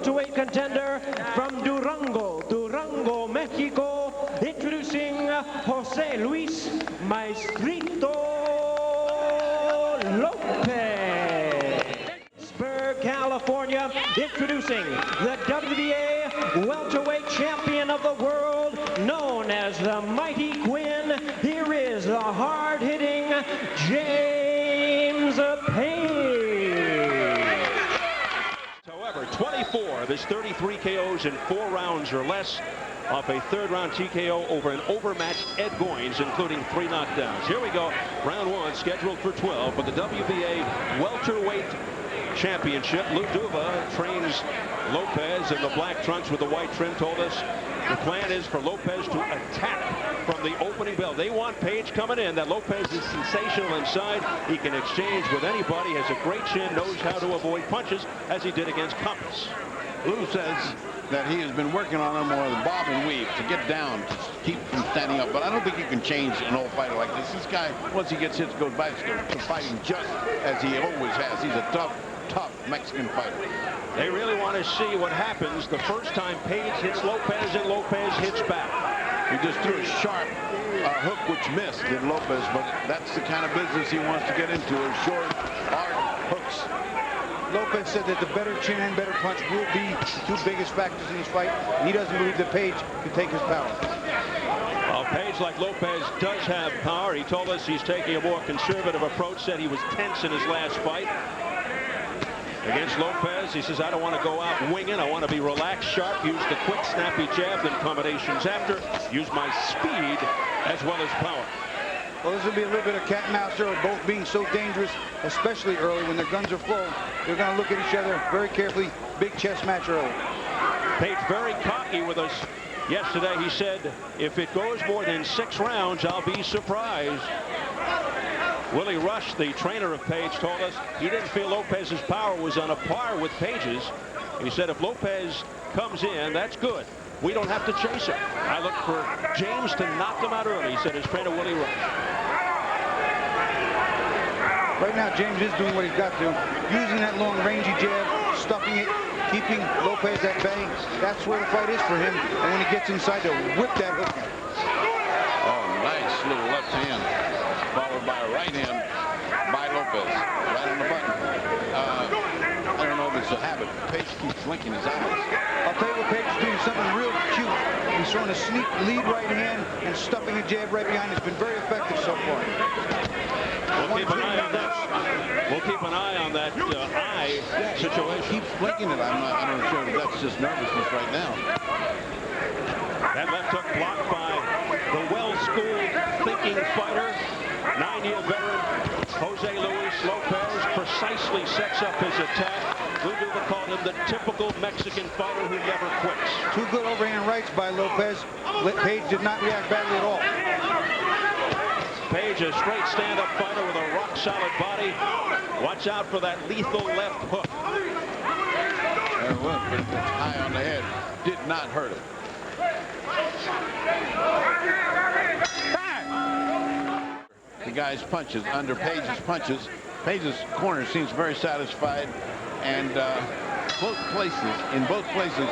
welterweight contender from Durango, Mexico, introducing Jose Luis Maestrito López. Pittsburgh, California, introducing the WBA welterweight champion of the world, known as the Mighty Quinn. Here is the hard-hitting James Page. However, 24 of his 33 KOs in 4 rounds or less off a third-round TKO over an overmatched Ed Goins, including 3 knockdowns. Here we go. Round 1 scheduled for 12 for the WBA welterweight championship. Lou Duva trains Lopez in the black trunks with the white trim. Told us the plan is for Lopez to attack from the opening bell. They want Page coming in. That Lopez is sensational inside. He can exchange with anybody, has a great chin, knows how to avoid punches, as he did against Compass. Lou says that he has been working on him more than bob and weave to get down, to keep from standing up. But I don't think you can change an old fighter like this. This guy, once he gets hits, goes back to fighting just as he always has. He's a tough Mexican fighter. They really want to see what happens the first time Page hits Lopez and Lopez hits back. He just threw a sharp hook which missed did Lopez, but that's the kind of business he wants to get into, is short, hard hooks. Lopez said that the better chin and better punch will be the 2 biggest factors in this fight, and he doesn't believe that Page can take his power. Well, Page, like Lopez, does have power. He told us he's taking a more conservative approach, said he was tense in his last fight against Lopez. He says, I don't want to go out winging. I want to be relaxed, sharp, use the quick, snappy jab, then combinations after, use my speed as well as power. Well, this will be a little bit of cat and mouse early, both being so dangerous, especially early when their guns are full. They're going to look at each other very carefully. Big chess match early. Page very cocky with us yesterday. He said, if it goes more than 6 rounds, I'll be surprised. Willie Rush, the trainer of Page, told us he didn't feel Lopez's power was on a par with Page's. He said if Lopez comes in, that's good. We don't have to chase him. I look for James to knock him out early, said his trainer Willie Rush. Right now, James is doing what he's got to. Using that long rangy jab, stuffing it, keeping Lopez at bay. That's where the fight is for him. And when he gets inside, to whip that hook. Oh, nice little left hand, followed by a right hand by Lopez. Right on the button. I don't know if it's a habit. Page keeps blinking his eyes. I'll tell you what, Page is doing something real cute. He's throwing a sneak lead right hand and stuffing a jab right behind. It's been very effective so far. We'll keep an eye on that. We'll keep an eye on that eye situation. He keeps blinking it. I'm not sure if that's just nervousness right now. That left hook blocked by the well-schooled thinking fighter, 9-year veteran Jose Luis Lopez precisely sets up his attack. Lou Duva called him the typical Mexican fighter who never quits. 2 good overhand rights by Lopez. Page did not react badly at all. Page, a straight stand-up fighter with a rock-solid body. Watch out for that lethal left hook. Well, but high on the head did not hurt him. The guy's punches under Page's punches. Page's corner seems very satisfied, and in both places,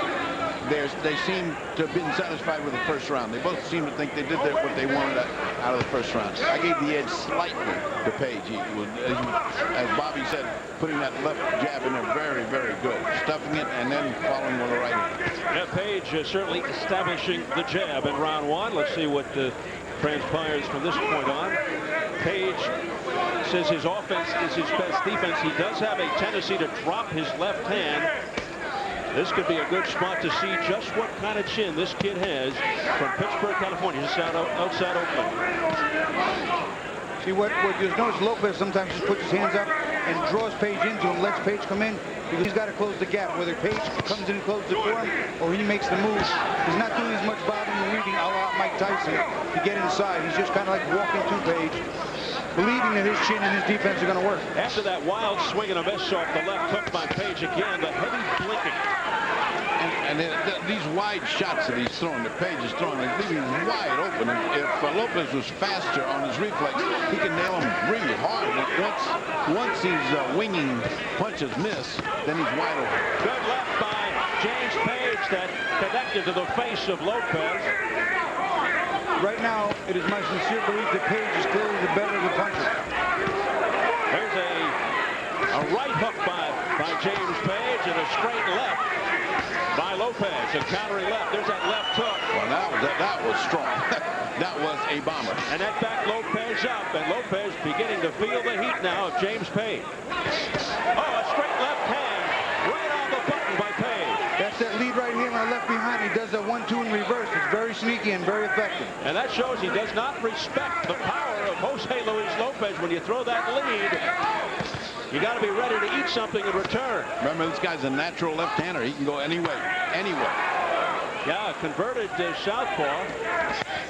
they seem to have been satisfied with the first round. They both seem to think they did what they wanted out of the first round. I gave the edge slightly to Page. He was, as Bobby said, putting that left jab in there very, very good. Stuffing it and then following with the right hand. Yeah, Page certainly establishing the jab in round 1. Let's see what transpires from this point on. Page says his offense is his best defense. He does have a tendency to drop his left hand. This could be a good spot to see just what kind of chin this kid has from Pittsburgh, California, just outside Oakland. See, what you'll notice, Lopez sometimes just puts his hands up and draws Page into him, lets Page come in, because he's got to close the gap. Whether Page comes in and closes it for him or he makes the move, he's not doing as much bobbing and weaving a la Mike Tyson to get inside. He's just kind of like walking to Page, believing that his chin and his defense are going to work. After that wild swing and a miss off the left hook by Page again, the heavy blinking. And these wide shots that he's throwing, that Page is throwing, like leaving him wide open. And if Lopez was faster on his reflex, he can nail him really hard. Once these winging punches miss, then he's wide open. Good left by James that connected to the face of Lopez. Right now, it is my sincere belief that Page is clearly the better of the puncher. There's a right hook by James Page and a straight left by Lopez. A countering left. There's that left hook. Well, that was strong. That was a bomber. And that backed Lopez up, and Lopez beginning to feel the heat now of James Page. Oh, a straight left hand right on the button by Page. That's that lead right here on the left behind. He does that 1-2 in reverse. It's very sneaky and very effective. And that shows he does not respect the power of Jose Luis Lopez. When you throw that lead, you got to be ready to eat something in return. Remember, this guy's a natural left-hander. He can go anyway. Yeah, converted southpaw,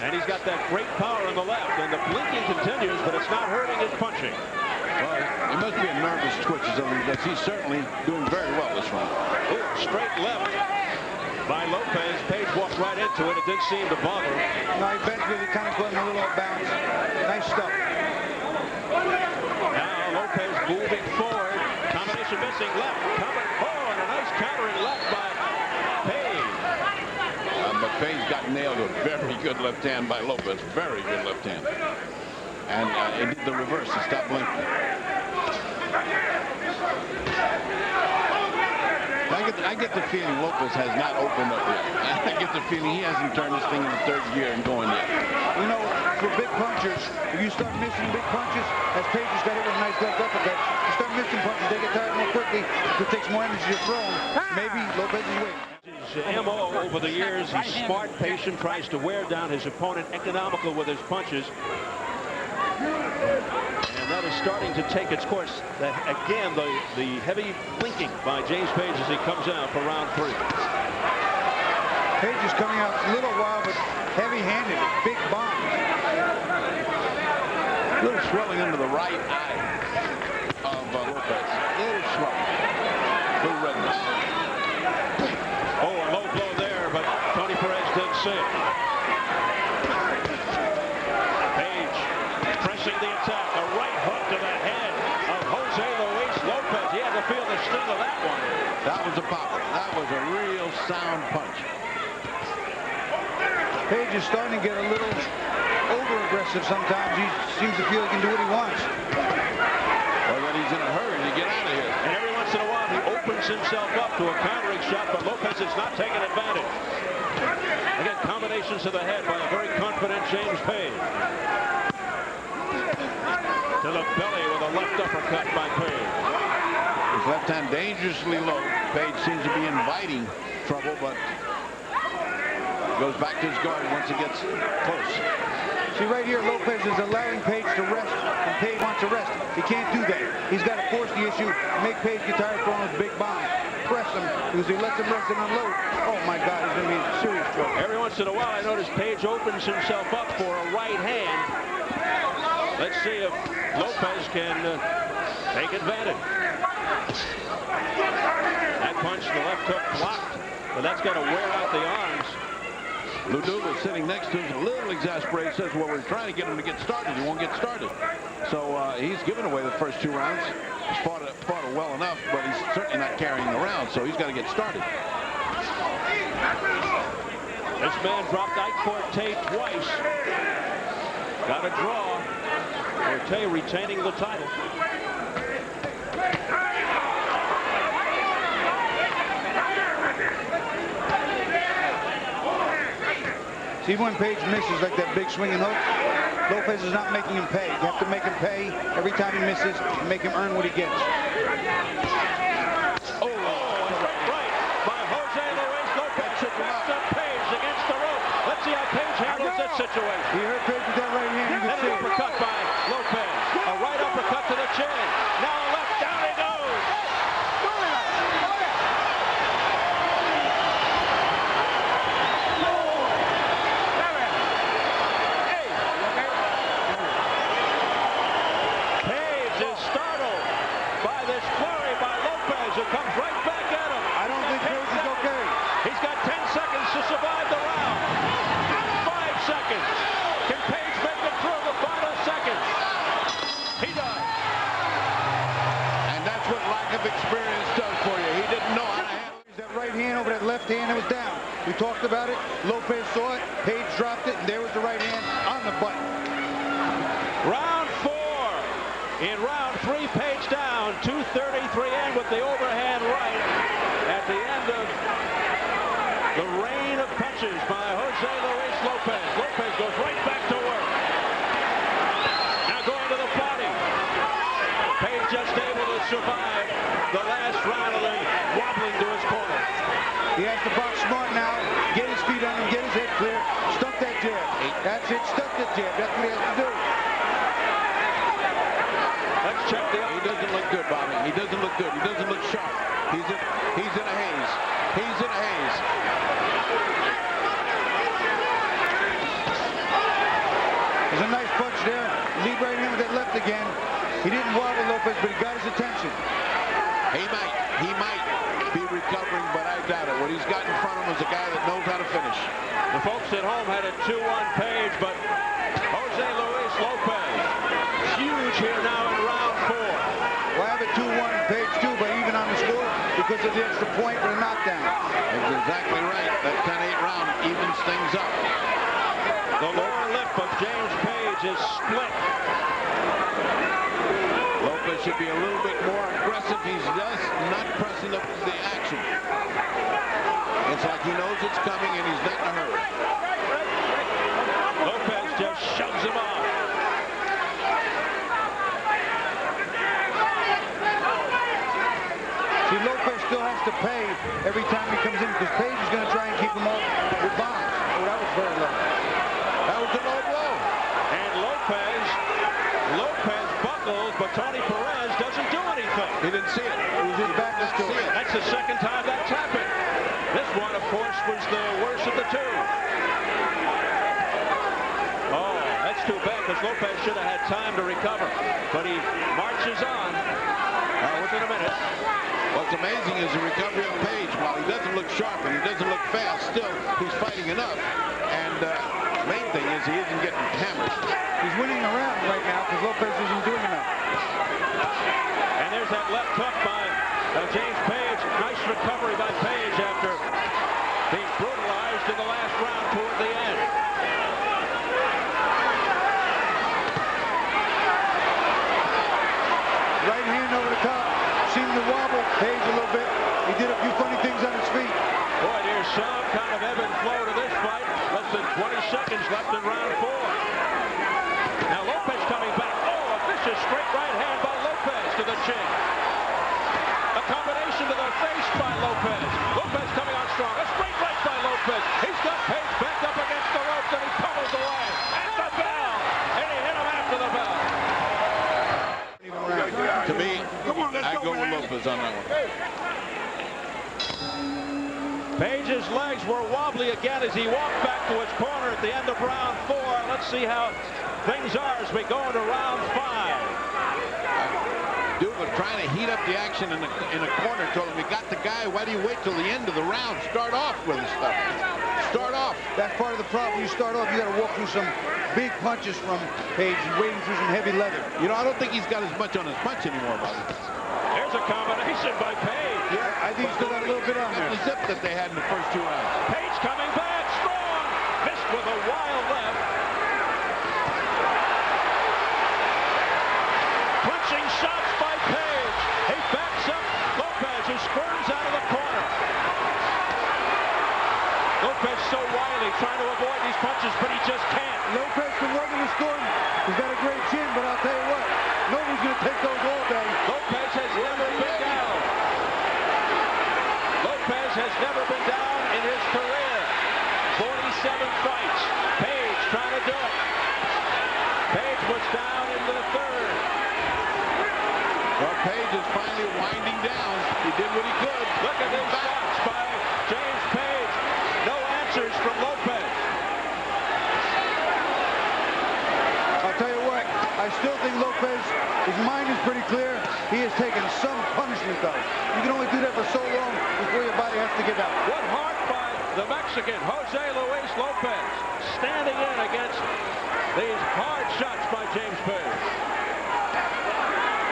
and he's got that great power on the left. And the blinking continues, but it's not hurting his punching. Well, he must be a nervous twitch or something, because he's certainly doing very well this round. Ooh, straight left by Lopez. Page walked right into it. It didn't seem to bother him. No, he basically kind of put him a little off balance. Nice stuff. Now Lopez moving forward. Combination missing left. Oh, and a nice countering left by Page. But Page got nailed with a very good left hand by Lopez. Very good left hand. And it did the reverse. He stopped blinking. I get the feeling Lopez has not opened up yet. I get the feeling he hasn't turned this thing in the third gear and going yet. You know, for big punchers, if you start missing big punches, as Page has got hit with a nice left uppercut, you start missing punches, they get tired more quickly. It takes more energy to throw them. Maybe Lopez is waiting. His MO over the years, he's smart, patient, tries to wear down his opponent, economical with his punches. And that is starting to take its course. Again, the heavy blinking by James Page as he comes out for round 3. Page is coming out a little wild, but heavy-handed, big bombs. A little swelling under the right eye of Lopez. A little swelling. A little redness. Oh, a low blow there, but Tony Perez didn't see it. Page pressing the attack. A right hook to the head of Jose Luis Lopez. He had to feel the sting of that one. That was a popper. That was a real sound punch. Page is starting to get a little over-aggressive sometimes. He seems to feel he can do what he wants. Well, then he's in a hurry to get out of here. And every once in a while, he opens himself up to a countering shot, but Lopez is not taking advantage. Again, combinations to the head by a very confident James Page. To the belly with a left uppercut by Page. His left hand dangerously low. Page seems to be inviting trouble, but goes back to his guard once it gets close. See, right here, Lopez is allowing Page to rest, and Page wants to rest. He can't do that. He's got to force the issue, make Page get tired of throwing those big bombs. Press him, because he lets him rest and unload. Oh, my God, he's going to be in serious trouble. Every once in a while, I notice Page opens himself up for a right hand. Let's see if Lopez can take advantage. That punch, the left hook blocked, but that's got to wear out the arms. Ludula sitting next to him, a little exasperated, says, well, we're trying to get him to get started. He won't get started. So he's given away the first 2 rounds. He's fought it well enough, but he's certainly not carrying the round, so he's got to get started. This man dropped Ike Forte twice. Got a draw. Forte retaining the title. See, when Page misses like that big swinging hook, Lopez is not making him pay. You have to make him pay every time he misses and make him earn what he gets. Oh, right by Jose Luis Lopez. Puts up Page against the rope. Let's see how Page handles this situation. He hurt Page with that right hand. You can And see an it. uppercut by Lopez. A right uppercut to the chin. Now a left, down he goes. Page is startled by this flurry by Lopez, who comes right back at him. I don't think Page is okay. He's got 10 seconds to survive the round. 5 seconds. Can Page make it through the final left hand that was down. We talked about it. Lopez saw it. Page dropped it, and there was the right hand on the button. Round 4. In round 3, Page down. 2:33 in with the overhand right at the end of the rain of punches by Jose Luis Lopez. Lopez goes right back to work. Now going to the body. Page just able to survive the last round and then wobbling to his corner. He has to box smart now. Get his feet on him. Get his head clear. Stuck that jab. That's it. Stuck that jab. That's what he has to do. Let's check the. He doesn't look good, Bobby. He doesn't look good. He doesn't look sharp. He's in a haze. He's in a haze. There's a nice punch there. Lead right in with that left again. He didn't wobble Lopez, but he got his attention. He might be recovering, but I doubt it. What he's got in front of him is a guy that knows how to finish. The folks at home had a 2-1 Page, but Jose Luis Lopez huge here now in round 4. We'll have it 2-1 Page too, but even on the score because of the extra point with a knockdown. That's exactly right. That 10-8 round evens things up. The lower lip of James Page is split. Lopez should be a little bit more aggressive. He's just not pressing up the action. It's like he knows it's coming and he's not in a hurry. Lopez just shoves him off. See, Lopez still has to pay every time he comes in because Page is going to try and keep him off with bombs. Oh, that was very low. That was a low blow. And Lopez buckles, but Tony Perez doesn't do anything. He didn't see it. It was his back to see it. That's the second time that's happened. This one, of course, was the worst of the two. Oh, that's too bad because Lopez should have had time to recover. But he marches on within a minute. What's amazing is the recovery of Page. While he doesn't look sharp and he doesn't look fast, still he's fighting enough. And main thing is he isn't getting hammered. He's winning the round right now because Lopez isn't doing enough. And there's that left hook by James Page. Nice recovery by Page after being brutalized in the last round toward the end. Right hand over the top. Seemed to wobble Page a little bit. He did a few funny things on his feet. Boy, there's some kind of ebb and flow to this fight. Less than 20 seconds left in round 4. Now Lopez coming back. Oh, a vicious straight right hand by Lopez to the chin. A combination to the face by Lopez. Lopez coming on strong. A straight right by Lopez. He's got Page back up against the ropes and he pummels away. At the bell. And he hit him after the bell. To me, I go with Lopez on that one. Page's legs were wobbly again as he walked back to his corner at the end of round 4. Let's see how things are as we go into round 5. Duva trying to heat up the action in a corner. Told him, you got the guy. Why do you wait till the end of the round? Start off with the stuff. Start off. That's part of the problem. You start off, you got to walk through some big punches from Page. He's wading through some heavy leather. You know, I don't think he's got as much on his punch anymore, buddy. There's a combination by Page. Yeah, I think he's still got a little bit on there. The zip that they had in the first 2 rounds. Page coming back strong. Missed with a wild left. Punching shots by Page. He backs up Lopez, who squirms out of the corner. Lopez so wily, trying to avoid these punches, but he just can't. Lopez can run in the storm. He's got a great chin, but I'll tell you what, nobody's going to take those all day. Lopez has never been down. Lopez has never been down in his career. 47 fights. Page trying to do it. Page was down into the 3rd. Well, Page is finally winding down. He did what he could. Look at these shots by James Page. No answers from Lopez. I'll tell you what, I still think Lopez, his mind is pretty clear. He has taken some punishment, though. You can only do that for so long before your body has to give out. What heart by the Mexican, Jose Luis Lopez, standing in against these hard shots by James Page.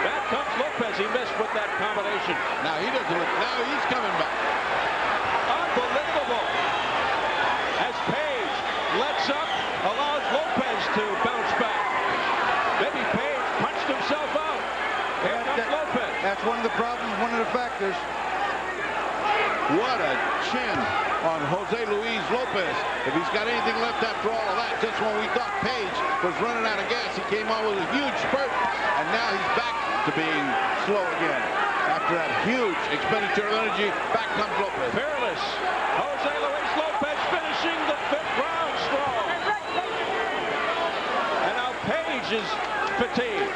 Back comes Lopez. He missed with that combination. Now he doesn't look. Now he's coming back. Unbelievable. factors. What a chin on Jose Luis Lopez. If he's got anything left after all of that, just when we thought Page was running out of gas, he came on with a huge spurt, and now he's back to being slow again. After that huge expenditure of energy, back comes Lopez. Fearless. Jose Luis Lopez finishing the 5th round strong. And now Page is fatigued.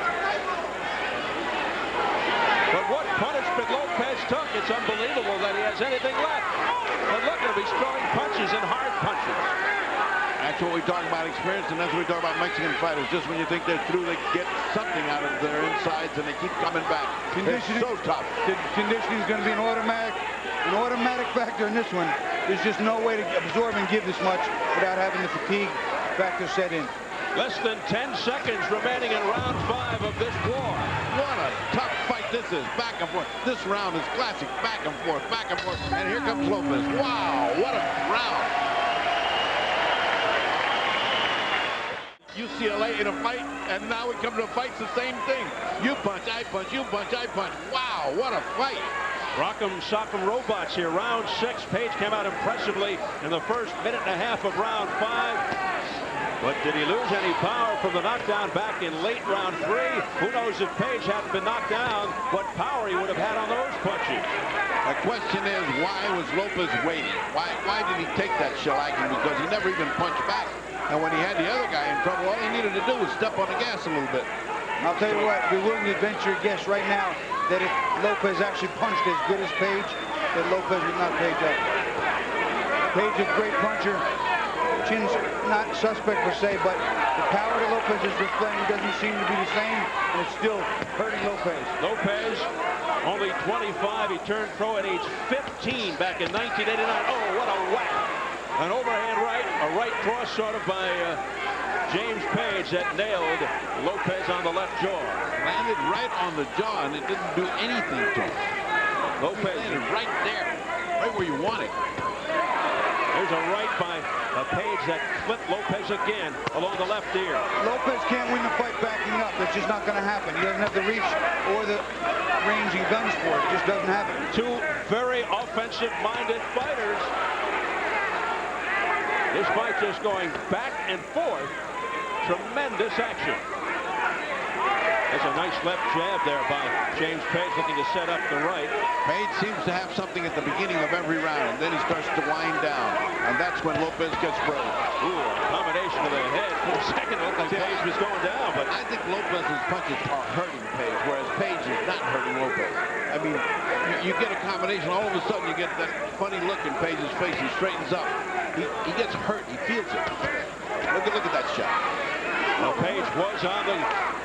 But what punishment Lopez took, it's unbelievable that he has anything left. But look at him, he's throwing punches and hard punches. That's what we talk about experience, and that's what we talk about Mexican fighters. Just when you think they're through, they get something out of their insides, and they keep coming back. Conditioning, it's so tough. Conditioning is going to be an automatic factor in this one. There's just no way to absorb and give this much without having the fatigue factor set in. Less than 10 seconds remaining in round 5 of this war. What a tough fight this is. Back and forth. This round is classic. Back and forth, back and forth. And here comes Lopez. Wow, what a round. UCLA in a fight, and now we come to a fight, it's the same thing. You punch, I punch, you punch, I punch. Wow, what a fight. Rock'em sock'em robots here. Round 6. Page came out impressively in the first minute and a half of round 5. But did he lose any power from the knockdown back in late round 3? Who knows if Page hadn't been knocked down, what power he would have had on those punches. The question is, why was Lopez waiting? Why did he take that shellacking? Because he never even punched back. And when he had the other guy in trouble, all he needed to do was step on the gas a little bit. I'll tell you what, we're willing to venture a guess right now that if Lopez actually punched as good as Page, that Lopez would not Page up. Page is a great puncher. Chin's not suspect per se, but the power that Lopez is displaying doesn't seem to be the same, and it's still hurting Lopez. Lopez, only 25. He turned pro at age 15 back in 1989. Oh, what a whack. An overhand right, a right cross sort of by James Page that nailed Lopez on the left jaw. Landed right on the jaw, and it didn't do anything to him. Lopez landed right there, right where you want it. There's a right by Page that clipped Lopez again along the left ear. Lopez can't win the fight backing up. It's just not going to happen. He doesn't have the reach or the range and guns for it. It just doesn't happen. Two very offensive-minded fighters. This fight just going back and forth. Tremendous action. There's a nice left jab there by James Page, looking to set up the right. Page seems to have something at the beginning of every round, and then he starts to wind down, and that's when Lopez gets brave. Ooh, a combination of the head. For a second, it looked like Page was going down, but I think Lopez's punches are hurting Page, whereas Page is not hurting Lopez. I mean, you get a combination, all of a sudden you get that funny look in Page's face. He straightens up. He gets hurt. He feels it. Look at that shot. Well, Page was on the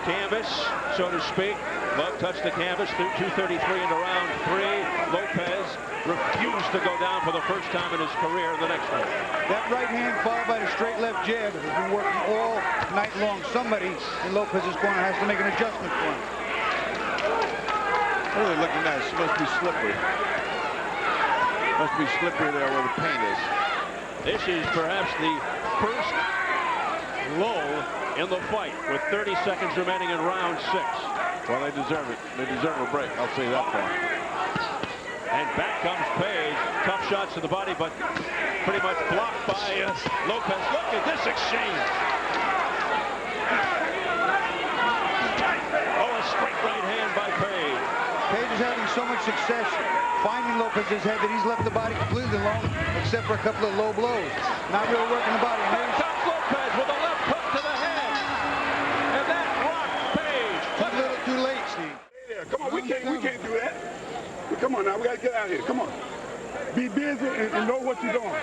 canvas, so to speak. Glove touched the canvas through 2:33 into round 3. Lopez refused to go down for the first time in his career in the next one. That right hand followed by the straight left jab has been working all night long. Somebody in Lopez's corner has to make an adjustment for him. Really looking nice. It must be slippery. Must be slippery there where the paint is. This is perhaps the first lull in the fight with 30 seconds remaining in round 6. Well, they deserve it. They deserve a break. I'll say that far. And back comes Page. Tough shots to the body, but pretty much blocked by Lopez. Look at this exchange. Oh, a straight right hand by Page. Page is having so much success finding Lopez's head that he's left the body completely alone, except for a couple of low blows. Not really working the body. Here comes Lopez with a left hook to the head. And that rocked Page. A little too late, Steve. Yeah, come on, we can't do that. Come on now, we got to get out of here. Come on. Be busy and know what you're doing.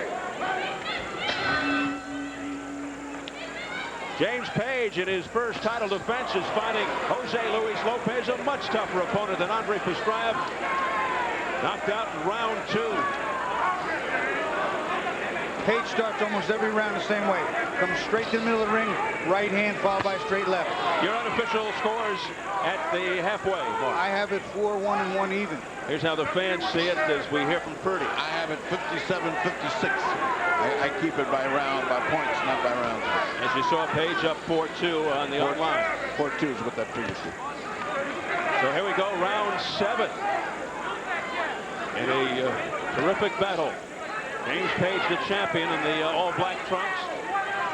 James Page in his first title defense is finding Jose Luis Lopez a much tougher opponent than Andre Pastrana. Knocked out in round 2. Page starts almost every round the same way. Comes straight to the middle of the ring, right hand followed by straight left. Your unofficial scores at the halfway mark. I have it 4-1 and 1 even. Here's how the fans see it as we hear from Purdy. I have it 57-56. I keep it by points, not by rounds. As you saw, Page up 4-2 on the online. 4-2 is what that figures to. So here we go, round 7. in a terrific battle. James Page, the champion in the all-black trunks.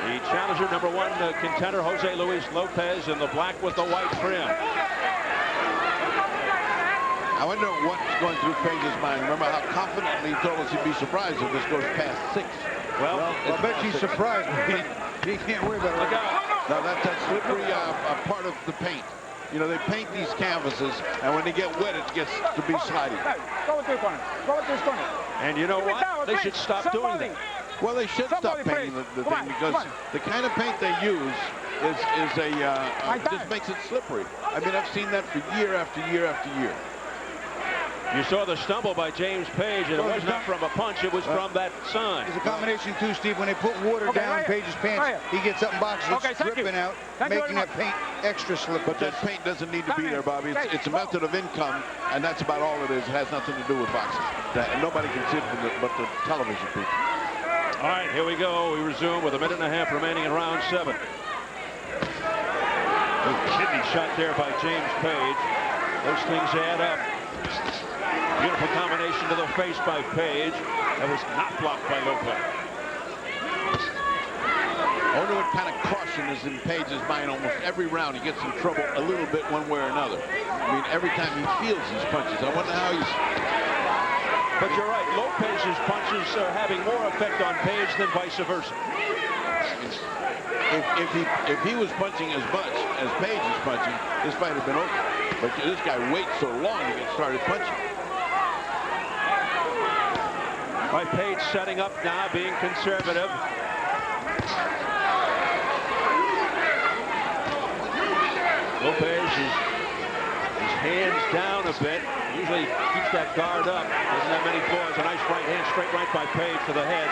The challenger, number 1 contender, Jose Luis Lopez, in the black with the white trim. I wonder what's going through Page's mind. Remember how confidently he told us he'd be surprised if this goes past 6. Well, I bet he's surprised. He can't worry about it. Look out. No, that's that slippery part of the paint. You know, they paint these canvases, and when they get wet, it gets to be sliding. Go to the corner. Go to this corner. And you know what? They should stop doing that. Well, they should stop painting the thing, because the kind of paint they use just makes it slippery. I mean, I've seen that for year after year after year. You saw the stumble by James Page, and it was not from a punch, it was from that sign. It's a combination too, Steve. When they put water down Page's pants, he gets up and boxes, it's dripping out, making that paint extra slippery. But that paint doesn't need to be there, Bobby. It's a method of income, and that's about all it is. It has nothing to do with boxing. And nobody can see it but the television people. All right, here we go. We resume with a minute and a half remaining in round 7. Kidney shot there by James Page. Those things add up. Beautiful combination to the face by Page. That was not blocked by Lopez. I wonder what kind of caution is in Page's mind. Almost every round he gets in trouble a little bit one way or another. I mean, every time he feels these punches. I wonder how he's... But you're right, Lopez's punches are having more effect on Page than vice versa. If he was punching as much as Page is punching, this fight had been over. But this guy waits so long to get started punching. By Page setting up now, being conservative. Lopez is his hands down a bit. Usually keeps that guard up. Doesn't have many floors. A nice right hand, straight right by Page to the head.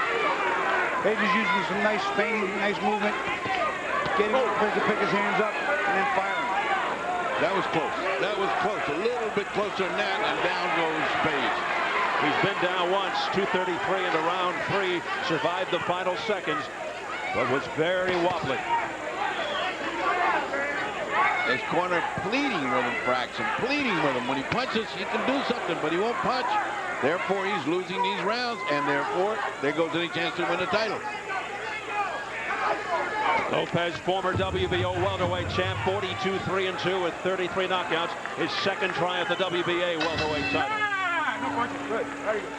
Page is using some nice feinting, nice movement, getting Lopez to pick his hands up and then firing. That was close. That was close. A little bit closer than that, and down goes Page. He's been down once, 2:33 into round 3, survived the final seconds, but was very wobbly. His corner pleading with him for action, pleading with him. When he punches, he can do something, but he won't punch. Therefore, he's losing these rounds, and therefore, there goes any chance to win the title. Lopez, former WBO welterweight champ, 42-3-2 with 33 knockouts. His second try at the WBA welterweight title. Good. Very good.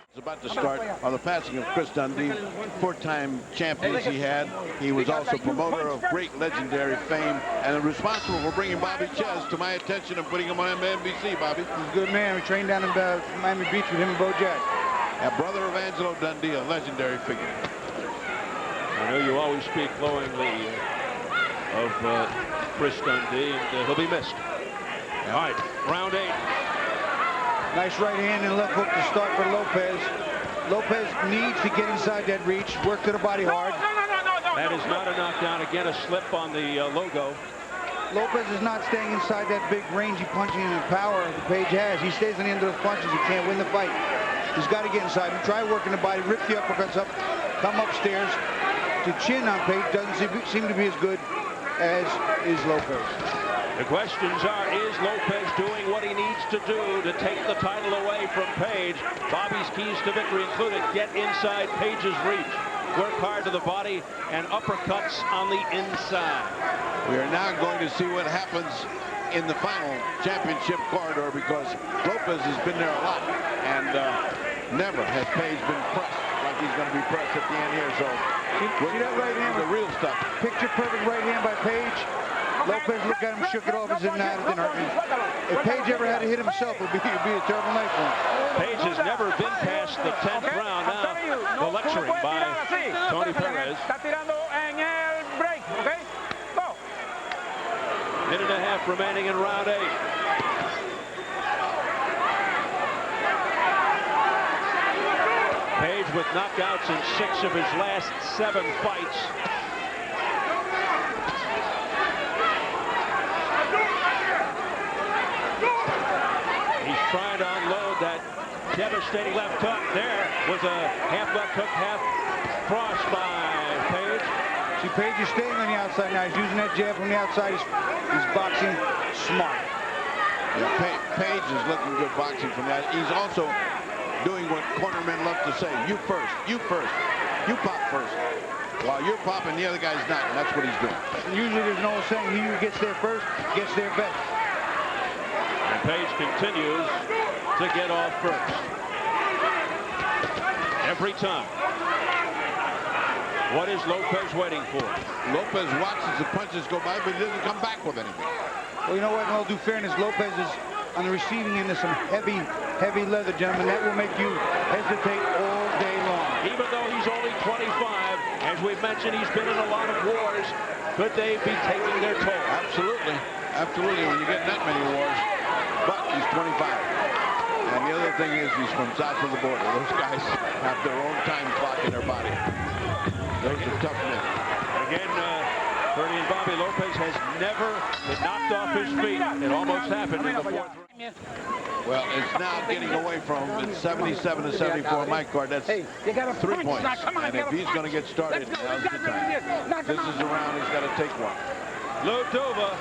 It's about to start on the passing of Chris Dundee, 4-time champions he had. He was also promoter of great legendary fame and responsible for bringing Bobby Ches to my attention and putting him on NBC, Bobby. He's a good man. We trained down in Miami Beach with him and Bo Jack. A brother of Angelo Dundee, a legendary figure. I know you always speak glowingly of Chris Dundee, and he'll be missed. All right, round 8. Nice right hand and left hook to start for Lopez. Lopez needs to get inside that reach, work to the body hard. That is not a knockdown. Again, a slip on the logo. Lopez is not staying inside that big rangy punching and power that Page has. He stays on the end of those punches. He can't win the fight. He's got to get inside and try working the body, rip the uppercuts up, come upstairs. The chin on Page doesn't seem to be as good as is Lopez. The questions are, is Lopez doing what he needs to do to take the title away from Page? Bobby's keys to victory included get inside Page's reach, work hard to the body, and uppercuts on the inside. We are now going to see what happens in the final championship corridor, because Lopez has been there a lot, and never has Page been pressed like he's going to be pressed at the end here. So see that right hand? The real stuff. Picture perfect right hand by Page. Lopez looked at him, shook it off, and said, nah, it didn't hurt me. If Page ever had to hit himself, it would be a terrible night for him. Page has never been past the 10th round. Now, the lecturing by Tony Perez. Minute and a half remaining in round 8. Page with knockouts in 6 of his last 7 fights. He's trying to unload that devastating left hook. There was a half left hook, half cross by Page. See, Page is staying on the outside now. He's using that jab from the outside. He's boxing smart. Page is looking good boxing from that. He's also doing what cornermen love to say. You first. You first. You pop first. While you're popping, the other guy's not, and that's what he's doing. Usually there's no saying he who gets there first gets there best. And Page continues to get off first. Every time. What is Lopez waiting for? Lopez watches the punches go by, but he doesn't come back with anything. Well, you know what? In all due fairness, Lopez is on the receiving end of some heavy leather, gentlemen. That will make you hesitate all day long. Even though he's only 25, as we've mentioned, he's been in a lot of wars. Could they be taking their toll? Absolutely. Absolutely, when you get that many wars. But he's 25. And the other thing is he's from south of the border. Those guys have their own time clock in their body. Those are tough men. Again, Bernie and Bobby, Lopez has never been knocked off his feet. It almost happened in the fourth round. Well, it's now getting away from it's 77 to 74 on my card. That's 3 points. And if he's going to get started, now's the time. This is the round he's got to take one. Lodova,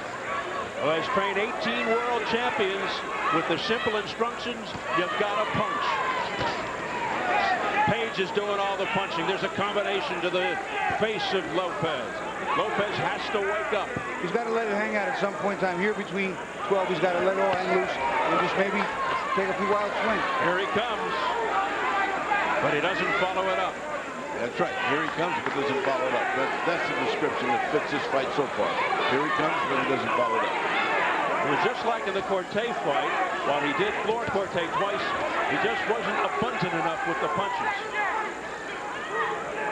who has trained 18 world champions with the simple instructions, you've got to punch. Page is doing all the punching. There's a combination to the face of Lopez. Lopez has to wake up. He's got to let it hang out at some point in time. Here between 12, he's got to let it all hang loose and just maybe take a few wild swings. Here he comes, but he doesn't follow it up. That's right. Here he comes, but doesn't follow it up. That's the description that fits this fight so far. Here he comes, but he doesn't follow it up. It was just like in the Corte fight. While he did floor Corte twice, he just wasn't abundant enough with the punches.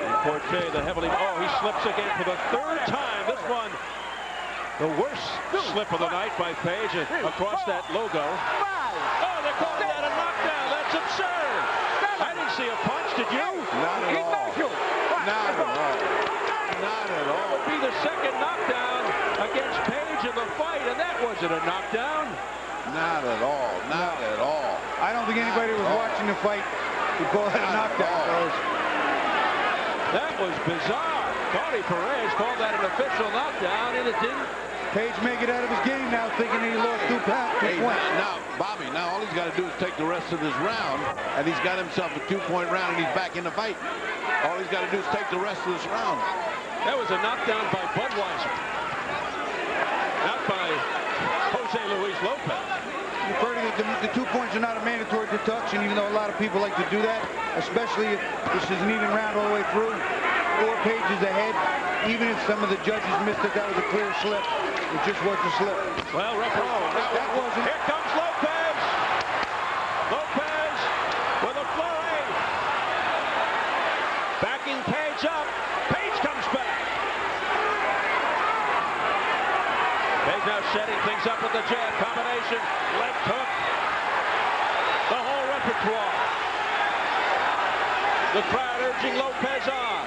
And Corte, the heavily... Oh, he slips again for the third time. This one, the worst slip of the night by Page across that logo. Oh, they're calling that a knockdown. That's absurd. I didn't see a punch, did you? Not at all. Not at all. Not at all. It would be the second knockdown against Page in the fight, and that wasn't a knockdown. Not at all. Not at all. I don't think anybody was watching the fight would call that a knockdown, fellas. That was bizarre. Tony Perez called that an official knockdown, and it didn't. Page may get out of his game now, thinking he lost 2 pounds. Hey, now, Bobby, now all he's got to do is take the rest of this round, and he's got himself a 2-point round, and he's back in the fight. All he's got to do is take the rest of this round. That was a knockdown by Budweiser, not by Jose Luis Lopez. You've heard that the 2 points are not a mandatory deduction, even though a lot of people like to do that, especially if this is an even round all the way through. 4 pages ahead, even if some of the judges missed it, that was a clear slip. It just was a slip. Well, that wasn't. Here comes Lopez. Lopez with a flurry. Backing Page up. Page comes back. Page now setting things up with the jab combination. Left hook. The whole repertoire. The crowd urging Lopez on.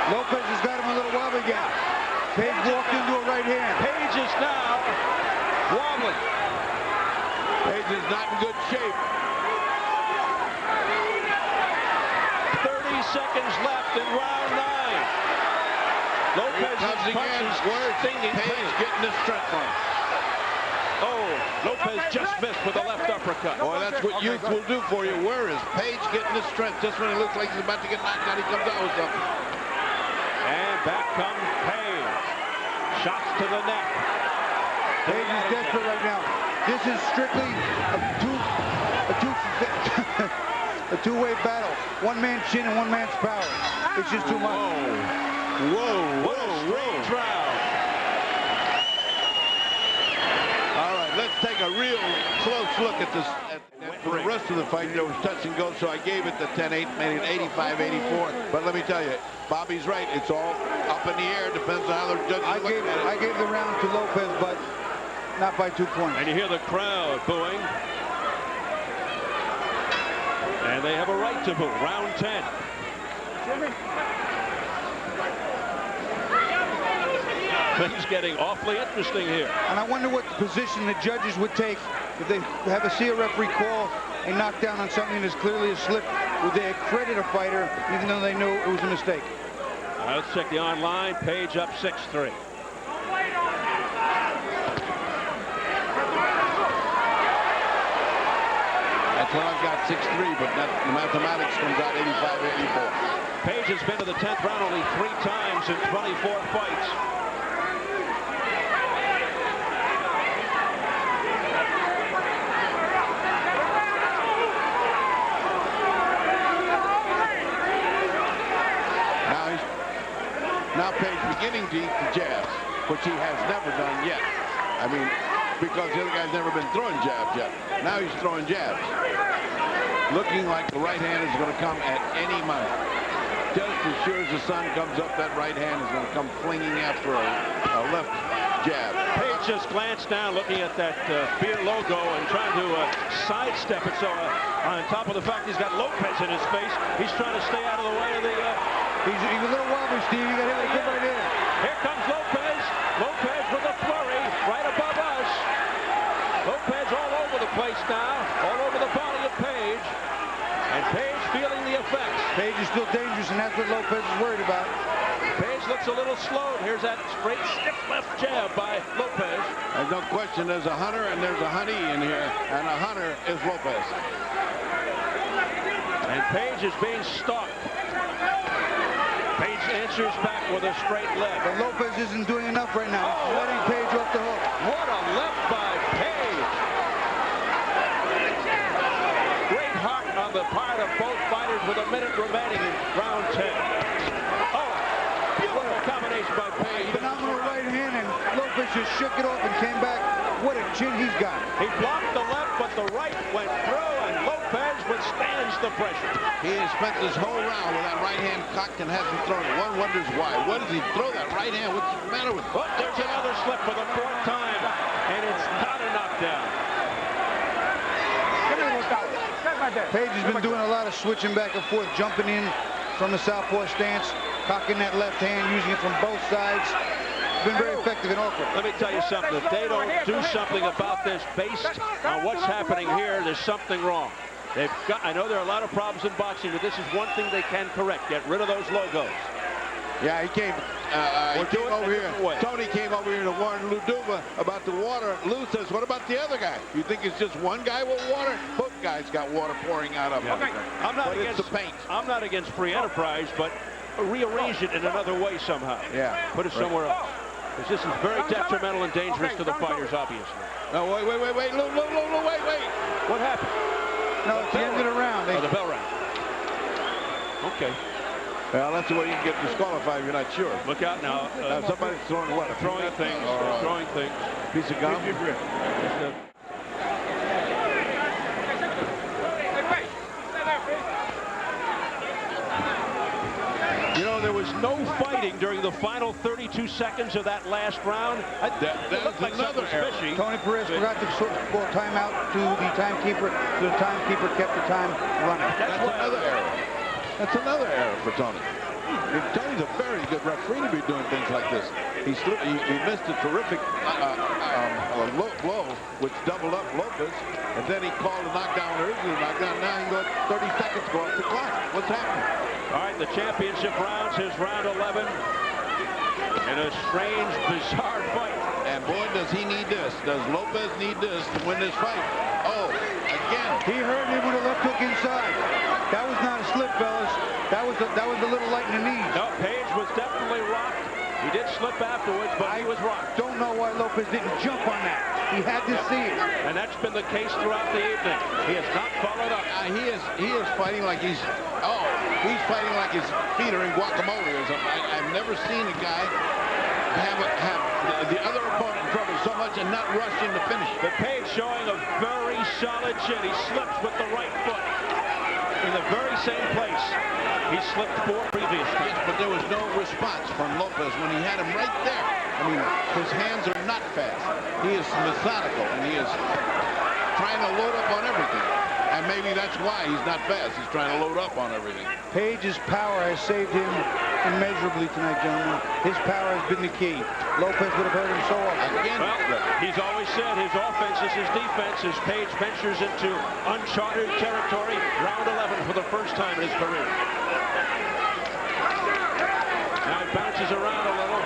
Lopez has got him a little wobbly again. Page walked into a right hand. Page is now wobbling. Page is not in good shape. 30 seconds left in round 9. Lopez comes again. Where's Page getting the strength from? Oh, Lopez just missed with a left uppercut. Boy, that's what youth will do for you. Where is Page getting the strength? Just when it looks like he's about to get knocked out, he comes out with something. And back comes Page. Shots to the neck. Page is desperate right now. This is strictly a two-way battle. One man's chin and one man's power. It's just too much. Whoa, What a strange round. All right, let's take a real close look at this. For the rest of the fight, there was touch and go, so I gave it the 10-8, made it 85-84. But let me tell you, Bobby's right. It's all up in the air. Depends on how the judges look at it. I gave the round to Lopez, but not by 2 points. And you hear the crowd booing. And they have a right to boo. Round 10. Things getting awfully interesting here. And I wonder what position the judges would take if they see a referee call a knockdown on something that's clearly a slip. Would they accredit a fighter even though they knew it was a mistake? Let's check the online. Page up 6-3. That's what I've got, 6'3", but that, the mathematics comes out 85-84. Page has been to the 10th round only 3 times in 24 fights. Now Page beginning to eat the jabs, which he has never done yet. I mean, because the other guy's never been throwing jabs yet. Now he's throwing jabs. Looking like the right hand is going to come at any moment. Just as sure as the sun comes up, that right hand is going to come flinging after a left jab. Page just glanced down looking at that beer logo and trying to sidestep it. So on top of the fact he's got López in his face, he's trying to stay out of the way of the... He's a little wobbly, Steve. You got hit with a kick right there. Here comes López. López with a flurry right above us. López all over the place now, all over the body of Page. And Page feeling the effects. Page is still dangerous, and that's what López is worried about. Page looks a little slow. Here's that straight stiff left jab by López. There's no question there's a hunter and there's a honey in here, and a hunter is López. And Page is being stalked. Page answers back with a straight left. But López isn't doing enough right now. He's letting Page off the hook. What a left by Page. Great heart on the part of both fighters with a minute remaining in round 10. Oh, beautiful combination by Page. Phenomenal right hand, and López just shook it off and came back. What a chin he's got. He blocked the left, but the right went through, and López withstands the pressure. He has spent this whole round with that right hand cocked and hasn't thrown it. One wonders why. What does he throw that right hand? What's the matter with him? Oh, there's another slip for the 4th time, and it's not a knockdown. Page has been doing a lot of switching back and forth, jumping in from the southpaw stance, cocking that left hand, using it from both sides. Been very effective and awkward. Let me tell you something. If they don't do something about this based on what's happening here, there's something wrong. They've got, I know there are a lot of problems in boxing, but this is one thing they can correct. Get rid of those logos. Yeah, he came over here. Tony came over here to warn Lou Duva about the water. Lou says, what about the other guy? You think it's just one guy with water? Both guys got water pouring out of him. Okay. I'm not against the paint. I'm not against free enterprise, but rearrange it in another way somehow. Yeah. Put it somewhere else. Because this is very detrimental and dangerous to the fighters, obviously. No, wait, Lou, wait. What happened? No, it's the end of the round. Oh, the bell rang. Okay. Well, that's the way you can get disqualified if you're not sure. Look out now. Somebody's throwing what? Throwing things. Throwing things. Piece of gum? You know, there was no fighting during the final 32 seconds of that last round. That's like another error. fishy. Tony Perez forgot to call timeout to the timekeeper, so the timekeeper kept the time running. That's another error. That's another error for Tony. Tony's a very good referee to be doing things like this. He missed a terrific low blow, which doubled up López, and then he called a knockdown originally knockdown. Now he goes 30 seconds go off the clock. What's happening? All right, the championship rounds is round 11 in a strange, bizarre fight. And boy, does he need this. Does López need this to win this fight? Oh, again. He hurt him with a left hook inside. That was not a slip, fellas. That was a little light in the knees. No, Page was definitely rocked. He did slip afterwards, but he was rocked. Don't know why López didn't jump on that. He had to see it. And that's been the case throughout the evening. He has not followed up. He is fighting like he's fighting like his feet are in guacamole or something. I've never seen a guy have the other opponent in trouble so much and not rush in to finish. But Page showing a very solid chin. He slips with the right foot in the very same place he slipped 4 previous times. Yes, but there was no response from López when he had him right there. I mean, his hands are not fast. He is methodical, and he is trying to load up on everything. And maybe that's why he's not fast. He's trying to load up on everything. Page's power has saved him immeasurably tonight, gentlemen. His power has been the key. López would have hurt him so often. Again, well, he's always said his offense is his defense as Page ventures into uncharted territory. Round 11 for the first time in his career. Now he bounces around a little.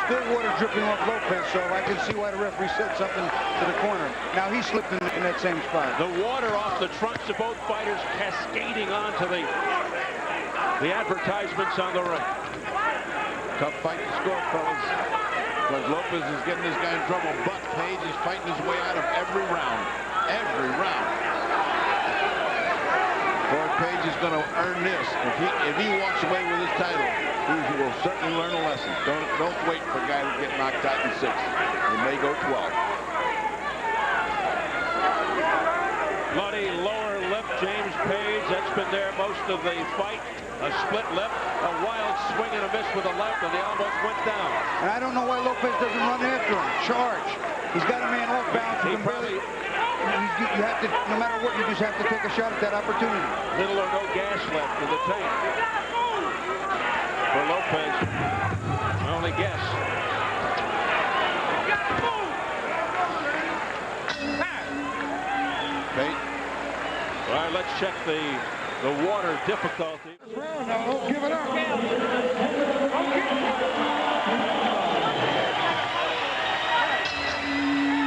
still water dripping off Lopez, so I can see why the referee said something to the corner. Now he slipped in that same spot. The water off the trunks of both fighters cascading onto the advertisements on the ring. Tough fight to score, fellas. Because Lopez is getting this guy in trouble, but Page is fighting his way out of every round. Every round. Boy, Page is going to earn this. If he walks away with his title, he will certainly learn a lesson. Don't wait for a guy to get knocked out in 6. He may go 12. Bloody lower lip, James Page. That's been there most of the fight. A split lip, a wild swing and a miss with the left, and they almost went down. And I don't know why Lopez doesn't run after him. Charge. He's got a man off balance. He probably, you have to, no matter what, you just have to take a shot at that opportunity. little or no gas left in the tank. For Lopez, only guess. Page. All right, let's check the water difficulty. No, give it up.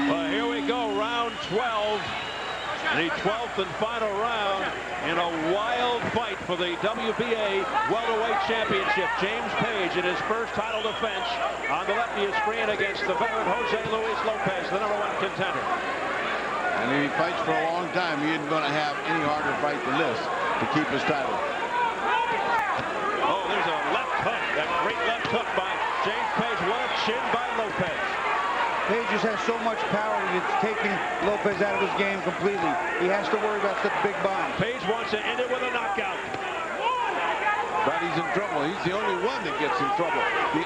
Well, here we go, round 12. The 12th and final round in a wild fight for the WBA welterweight championship. James Page in his first title defense on the left of your screen against the veteran Jose Luis Lopez, the #1 contender. And if he fights for a long time, he isn't going to have any harder fight than this to keep his title. Oh, there's a left hook. That great left hook by James Page. What a chin by Lopez. Page just has so much power that it's taking Lopez out of his game completely. He has to worry about such big bombs. Page wants to end it with a knockout. But he's in trouble. He's the only one that gets in trouble. He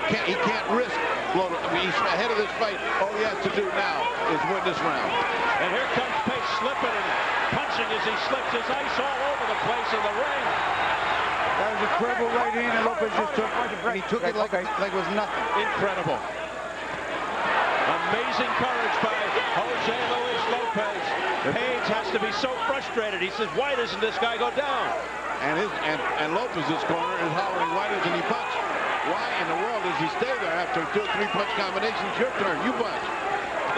can't risk. I mean, he's ahead of this fight. All he has to do now is win this round. And here comes Page slipping and punching as he slips his ice all over the place in the ring. That was a incredible right hand, and Lopez just took it. He took it like it was nothing. Incredible. Amazing courage by Jose Luis Lopez. Page has to be so frustrated. He says, why doesn't this guy go down? And Lopez's corner is hollering, why doesn't he punch? Why in the world does he stay there after 2 or 3 punch combinations? Your turn, you punch.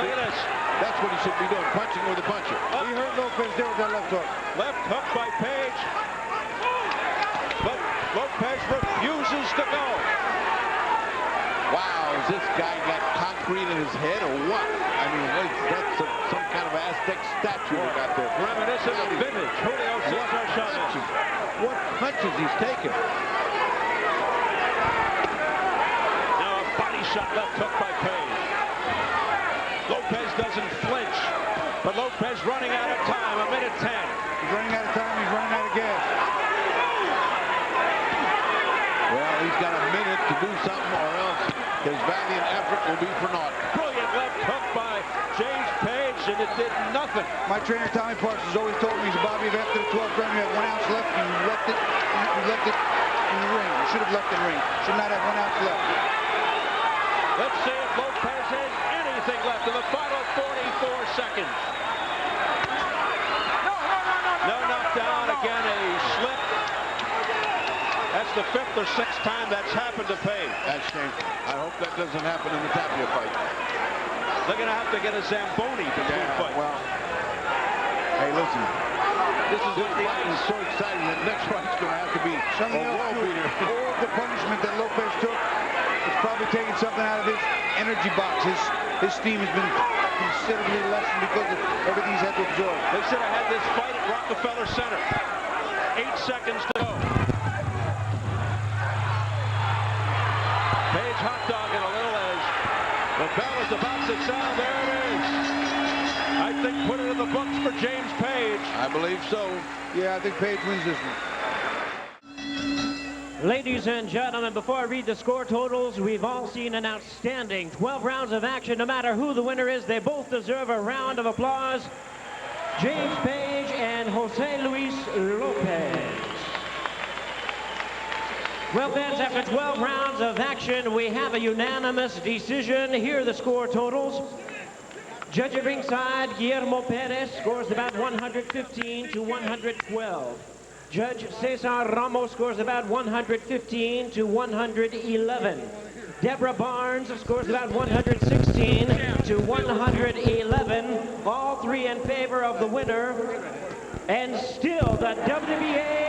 Look at this. That's what he should be doing, punching with a puncher. He hurt Lopez there with that left hook. Left hook by Page. But Lopez refuses to go. Wow, has this guy got concrete in his head or what? I mean, that's some kind of Aztec statue we got there. Reminiscent of vintage Julio Cesar Chavez. What punches he's taking. Now a body shot left hook by Page. Lopez doesn't flinch, but Lopez running out of time, 1:10. He's running out of time. He's running out of gas. Well, he's got a minute to do something or else his valiant effort will be for naught. Brilliant left hook by James Page, and it did nothing. My trainer, Tommy Parsons, always told me, Bobby, if after the 12th round you have 1 ounce left, you left it in the ring. You should have left it in the ring. Should not have 1 ounce left. Let's see if Lopez has anything left in the final 44 seconds. No knockdown, again a slip. That's the 5th or 6th time that's happened to Page. That's shameful. I hope that doesn't happen in the Tapia fight. They're going to have to get a Zamboni between fights. Well, hey, listen. This fight is so exciting that next fight's going to have to be Something a else, world too. beater. All the punishment that Lopez took, it's probably taking something out of his energy box. His steam has been considerably lessened because of everything he's had to absorb. They should have had this fight at Rockefeller Center. 8 seconds to go. Page hot dogging a little as the bell is about to sound. There it is. I think put it in the books for James Page. I believe so. Yeah, I think Page wins this one. Ladies and gentlemen, before I read the score totals, we've all seen an outstanding 12 rounds of action. No matter who the winner is, they both deserve a round of applause. James Page and Jose Luis Lopez. Well, fans, after 12 rounds of action, we have a unanimous decision. Here are the score totals. Judge at ringside, Guillermo Perez, scores about 115 to 112. Judge Cesar Ramos scores about 115 to 111. Deborah Barnes scores about 116 to 111. All three in favor of the winner. And still the WBA